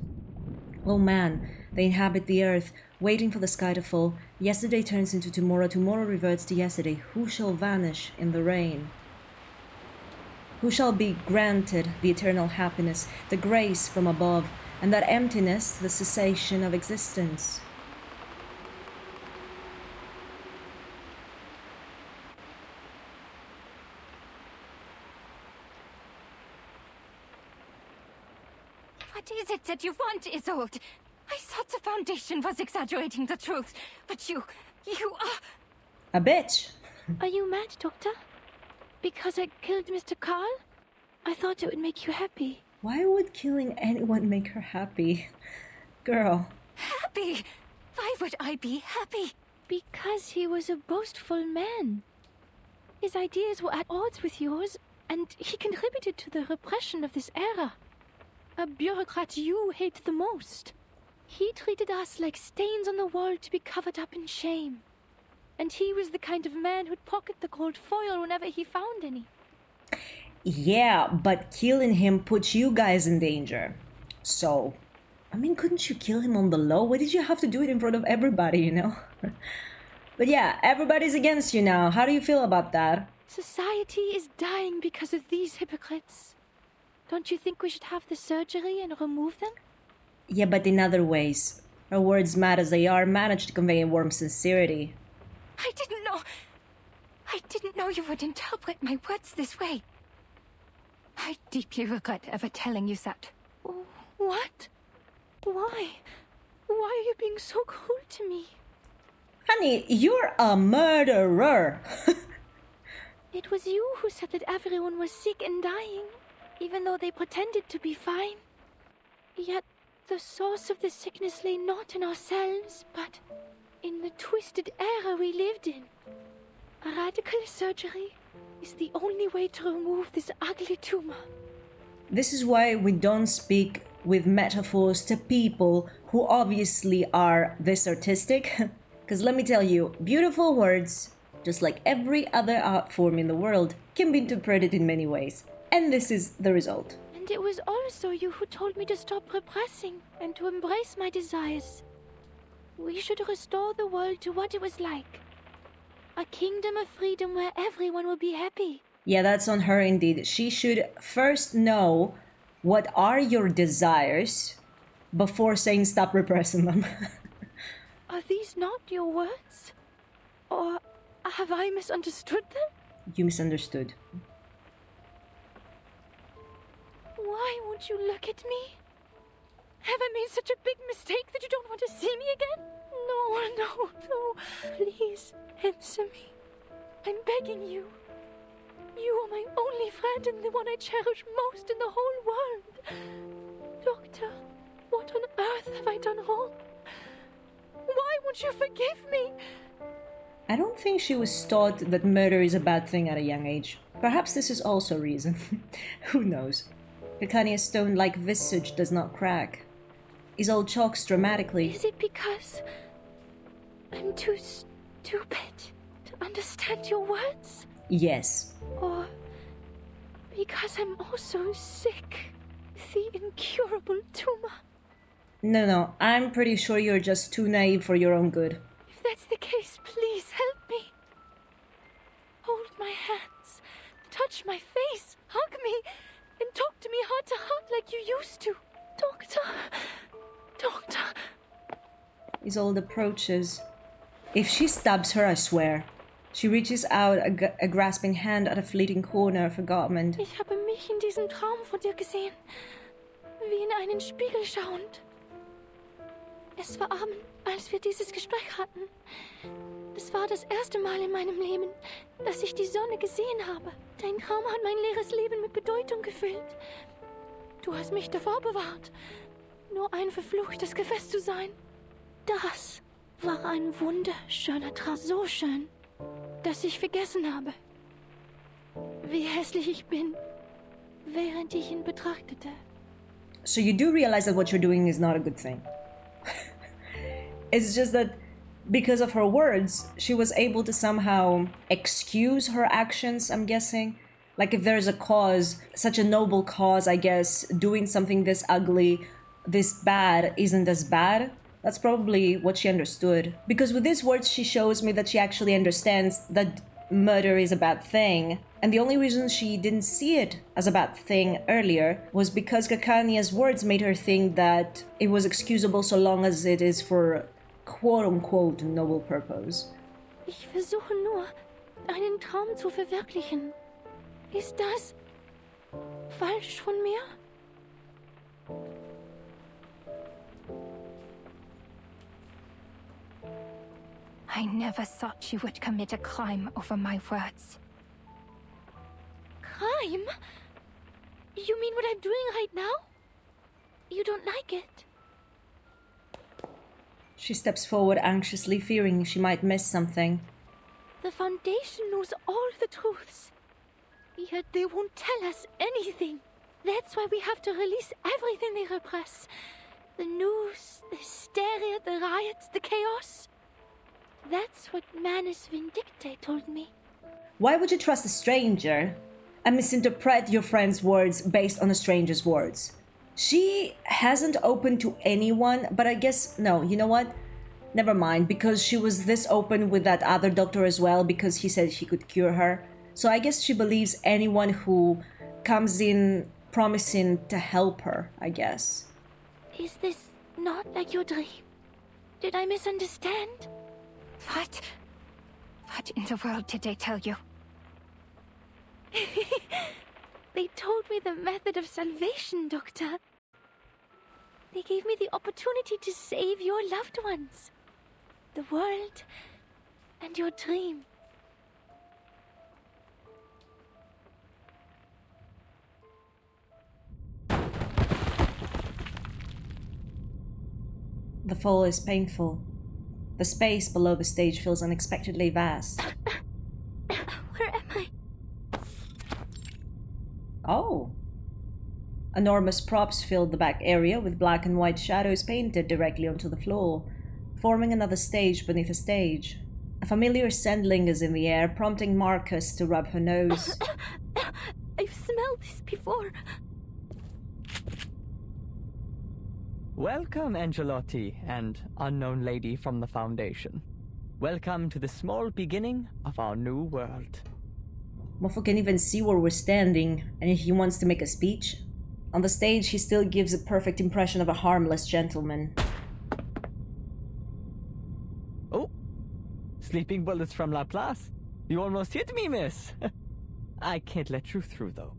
S3: Oh man, they inhabit the earth, waiting for the sky to fall. Yesterday turns into tomorrow, tomorrow reverts to yesterday. Who shall vanish in the rain? Who shall be granted the eternal happiness, the grace from above, and that emptiness, the cessation of existence?
S5: What is it that you want, Isolde? I thought the Foundation was exaggerating the truth, but you are...
S3: A bitch!
S1: Are you mad, Doctor? Because I killed Mr. Carl? I thought it would make you happy.
S3: Why would killing anyone make her happy? Girl.
S5: Happy? Why would I be happy?
S1: Because he was a boastful man. His ideas were at odds with yours, and he contributed to the repression of this era. A bureaucrat you hate the most. He treated us like stains on the wall to be covered up in shame. And he was the kind of man who'd pocket the gold foil whenever he found any.
S3: Yeah, but killing him puts you guys in danger. So, I mean, couldn't you kill him on the low? Why did you have to do it in front of everybody, you know? But yeah, everybody's against you now. How do you feel about that?
S1: Society is dying because of these hypocrites. Don't you think we should have the surgery and remove them?
S3: Yeah, but in other ways. Her words, mad as they are, manage to convey a warm sincerity.
S5: I didn't know you would interpret my words this way. I deeply regret ever telling you that.
S1: What? Why? Why are you being so cruel to me?
S3: Honey, you're a murderer!
S1: It was you who said that everyone was sick and dying, even though they pretended to be fine. Yet the source of the sickness lay not in ourselves, but in the twisted era we lived in. A radical surgery is the only way to remove this ugly tumor.
S3: This is why we don't speak with metaphors to people who obviously are this artistic. Because let me tell you, beautiful words, just like every other art form in the world, can be interpreted in many ways. And this is the result.
S1: And it was also you who told me to stop repressing and to embrace my desires. We should restore the world to what it was like. A kingdom of freedom where everyone will be happy.
S3: Yeah, that's on her indeed. She should first know what are your desires before saying stop repressing them.
S1: Are these not your words? Or have I misunderstood them?
S3: You misunderstood.
S1: Why won't you look at me? Have I made such a big mistake that you don't want to see me again? No. Please, answer me. I'm begging you. You are my only friend and the one I cherish most in the whole world. Doctor, what on earth have I done wrong? Why won't you forgive me?
S3: I don't think she was taught that murder is a bad thing at a young age. Perhaps this is also a reason. Who knows? Kakania's stone-like visage does not crack. Isolde chokes dramatically.
S1: Is it because I'm too stupid to understand your words?
S3: Yes.
S1: Or because I'm also sick with the incurable tumor?
S3: No, I'm pretty sure you're just too naive for your own good.
S1: If that's the case, please help me. Hold my hands, touch my face, hug me, and talk to me heart to heart like you used to. Doctor.
S3: Isolde approaches. If she stabs her, I swear. She reaches out a grasping hand at a fleeting corner of her garment.
S1: Ich habe mich in diesem Traum von dir gesehen, wie in einen Spiegel schauend. Es war Abend, als wir dieses Gespräch hatten. Es war das erste Mal in meinem Leben, dass ich die Sonne gesehen habe. Dein Traum hat mein leeres Leben mit Bedeutung gefüllt. Du hast mich davor bewahrt, nur ein verfluchtes Gefäß zu sein. Das war ein wunderschöner Traum, so schön, dass ich vergessen habe, wie hässlich ich bin, während ich ihn betrachtete.
S3: So you do realize that what you're doing is not a good thing. It's just that because of her words, she was able to somehow excuse her actions, I'm guessing. Like if there's a cause, such a noble cause, I guess, doing something this ugly, this bad isn't as bad. That's probably what she understood. Because with these words, she shows me that she actually understands that murder is a bad thing. And the only reason she didn't see it as a bad thing earlier was because Kakania's words made her think that it was excusable so long as it is for quote-unquote noble purpose.
S1: Ich versuche nur, einen Traum zu verwirklichen. Ist das falsch von mir?
S12: I never thought you would commit a crime over my words.
S1: Crime? You mean what I'm doing right now? You don't like it?
S3: She steps forward anxiously, fearing she might miss something.
S1: The Foundation knows all the truths. Yet they won't tell us anything. That's why we have to release everything they repress. The news, the hysteria, the riots, the chaos. That's what Manus Vindicte told me.
S3: Why would you trust a stranger and misinterpret your friend's words based on a stranger's words? She hasn't opened to anyone, but I guess, no, you know what? Never mind, because she was this open with that other doctor as well, because he said he could cure her. So I guess she believes anyone who comes in promising to help her, I guess.
S1: Is this not like your dream? Did I misunderstand?
S12: What? What in the world did they tell you?
S1: They told me the method of salvation, Doctor. They gave me the opportunity to save your loved ones, the world, and your dream.
S3: The fall is painful. The space below the stage feels unexpectedly vast.
S1: Where am I?
S3: Oh. Enormous props filled the back area with black and white shadows painted directly onto the floor, forming another stage beneath a stage. A familiar scent lingers in the air, prompting Marcus to rub her nose.
S1: I've smelled this before.
S13: Welcome, Angelotti and unknown lady from the Foundation. Welcome to the small beginning of our new world.
S3: Mofo can even see where we're standing, and he wants to make a speech. On the stage, he still gives a perfect impression of a harmless gentleman.
S13: Oh, sleeping bullets from Laplace. You almost hit me, miss. I can't let you through, though.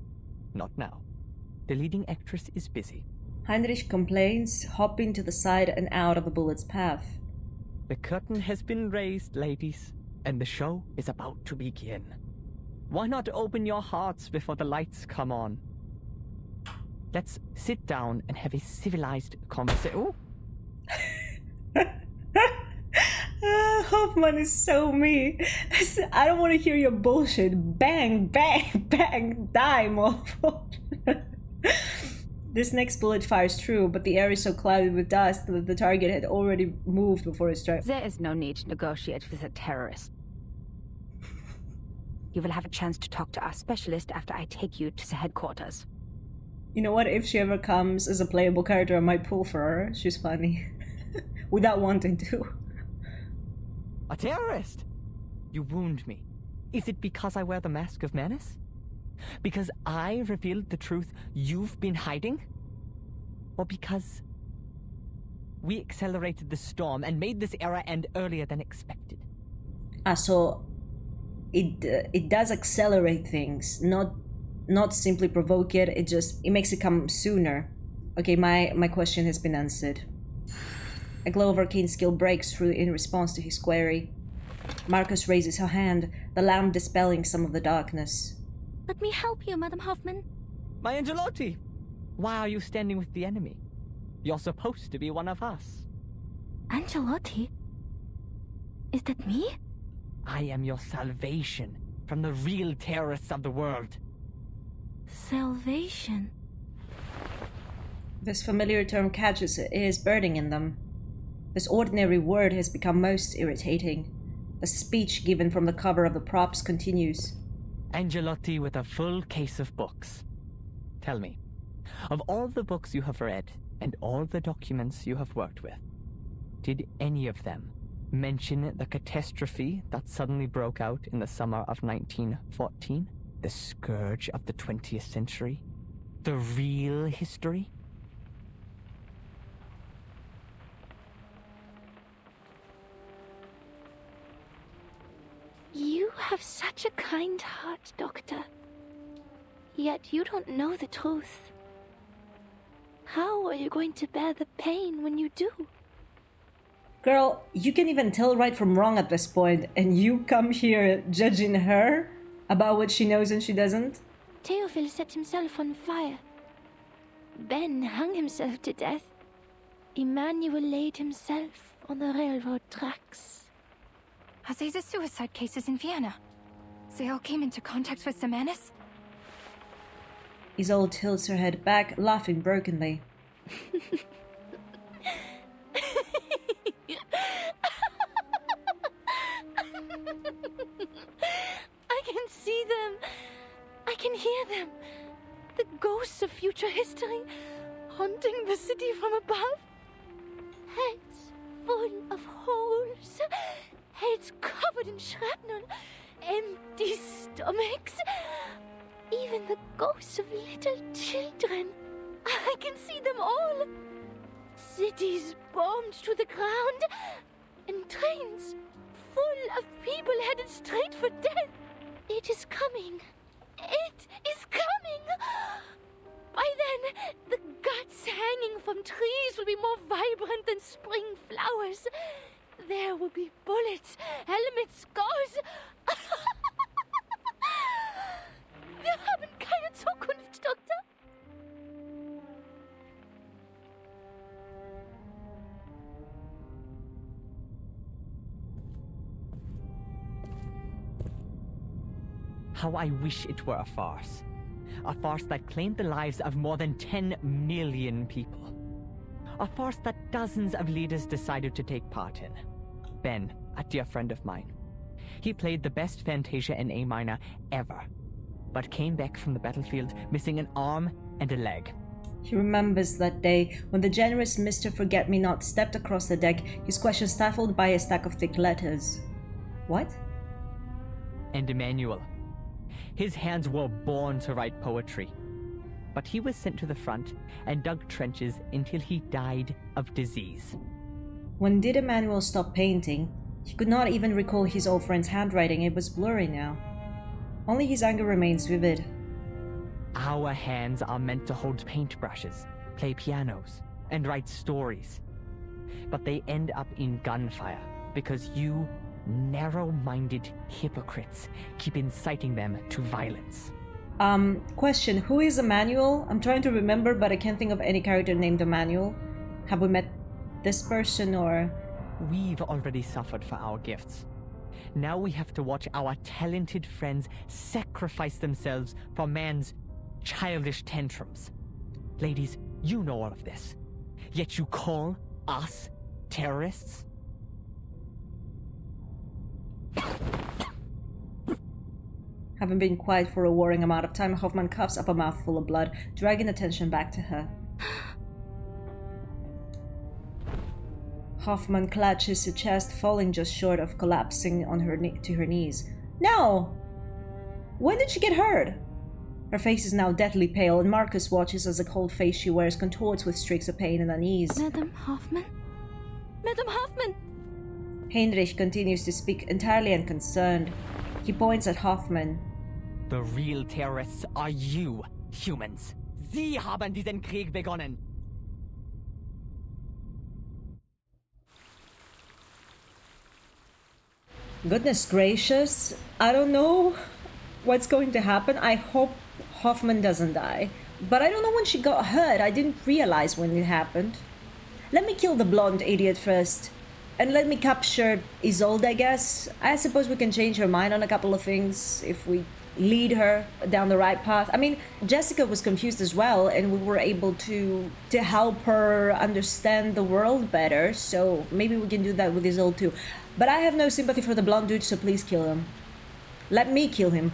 S13: Not now. The leading actress is busy.
S3: Heinrich complains, hopping to the side and out of the bullet's path.
S13: The curtain has been raised, ladies, and the show is about to begin. Why not open your hearts before the lights come on? Let's sit down and have a civilized conversation.
S3: Hoffman is so me. I don't want to hear your bullshit. Bang, bang, bang, die, mofo. This next bullet fires true, but the air is so clouded with dust that the target had already moved before it struck.
S7: There is no need to negotiate with a terrorist. You will have a chance to talk to our specialist after I take you to the headquarters.
S3: You know what? If she ever comes as a playable character, I might pull for her. She's funny. Without wanting to.
S13: A terrorist? You wound me. Is it because I wear the mask of menace? Because I revealed the truth you've been hiding? Or because we accelerated the storm and made this era end earlier than expected?
S3: So it does accelerate things, not simply provoke it. It makes it come sooner. Okay, my question has been answered. A glow of arcane skill breaks through in response to his query. Marcus raises her hand, the lamp dispelling some of the darkness.
S6: Let me help you, Madam Hoffman.
S13: My Angelotti! Why are you standing with the enemy? You're supposed to be one of us.
S6: Angelotti? Is that me?
S13: I am your salvation from the real terrorists of the world.
S6: Salvation?
S3: This familiar term catches his burning in them. This ordinary word has become most irritating. The speech given from the cover of the props continues.
S13: Angelotti with a full case of books. Tell me, of all the books you have read and all the documents you have worked with, did any of them mention the catastrophe that suddenly broke out in the summer of 1914? The scourge of the 20th century? The real history?
S1: You have such a kind heart, Doctor. Yet you don't know the truth. How are you going to bear the pain when you do?
S3: Girl, you can even tell right from wrong at this point, and you come here judging her about what she knows and she doesn't?
S1: Theophil set himself on fire. Ben hung himself to death. Emmanuel laid himself on the railroad tracks.
S12: Are they the suicide cases in Vienna? They all came into contact with the menace?
S3: Isolde tilts her head back, laughing brokenly.
S1: I can see them. I can hear them. The ghosts of future history haunting the city from above. Heads full of holes. Heads covered in shrapnel. Empty stomachs. Even the ghosts of little children. I can see them all. Cities bombed to the ground. And trains full of people headed straight for death. It is coming. It is coming. By then, the guts hanging from trees will be more vibrant than spring flowers. There will be bullets, helmets, scars. Wir haben keine Zukunft, Doktor.
S13: How I wish it were a farce. A farce that claimed the lives of more than 10 million people. A farce that dozens of leaders decided to take part in. Ben, a dear friend of mine. He played the best Fantasia in A minor ever, but came back from the battlefield missing an arm and a leg.
S3: He remembers that day when the generous Mr. Forget-Me-Not stepped across the deck, his question stifled by a stack of thick letters. What?
S13: And Emmanuel. His hands were born to write poetry. But he was sent to the front and dug trenches until he died of disease.
S3: When did Emmanuel stop painting? He could not even recall his old friend's handwriting. It was blurry now. Only his anger remains vivid.
S13: Our hands are meant to hold paintbrushes, play pianos, and write stories. But they end up in gunfire because you narrow-minded hypocrites keep inciting them to violence.
S3: Question, who is Emmanuel? I'm trying to remember, but I can't think of any character named Emmanuel. Have we met this person, or...?
S13: We've already suffered for our gifts. Now we have to watch our talented friends sacrifice themselves for man's childish tantrums. Ladies, you know all of this. Yet you call us terrorists?
S3: Having been quiet for a worrying amount of time, Hoffman coughs up a mouthful of blood, dragging attention back to her. Hoffman clutches her chest, falling just short of collapsing on her to her knees. No! When did she get hurt? Her face is now deathly pale, and Marcus watches as the cold face she wears contorts with streaks of pain and unease.
S6: Madame Hoffman? Madame Hoffman!
S3: Heinrich continues to speak entirely unconcerned. He points at Hoffman.
S13: The real terrorists are you, humans. Sie haben diesen Krieg begonnen.
S3: Goodness gracious, I don't know what's going to happen. I hope Hoffman doesn't die. But I don't know when she got hurt. I didn't realize when it happened. Let me kill the blonde idiot first. And let me capture Isolde, I guess. I suppose we can change her mind on a couple of things if we lead her down the right path. I mean, Jessica was confused as well, and we were able to help her understand the world better, so maybe we can do that with Isolde too. But I have no sympathy for the blonde dude, so please kill him. Let me kill him.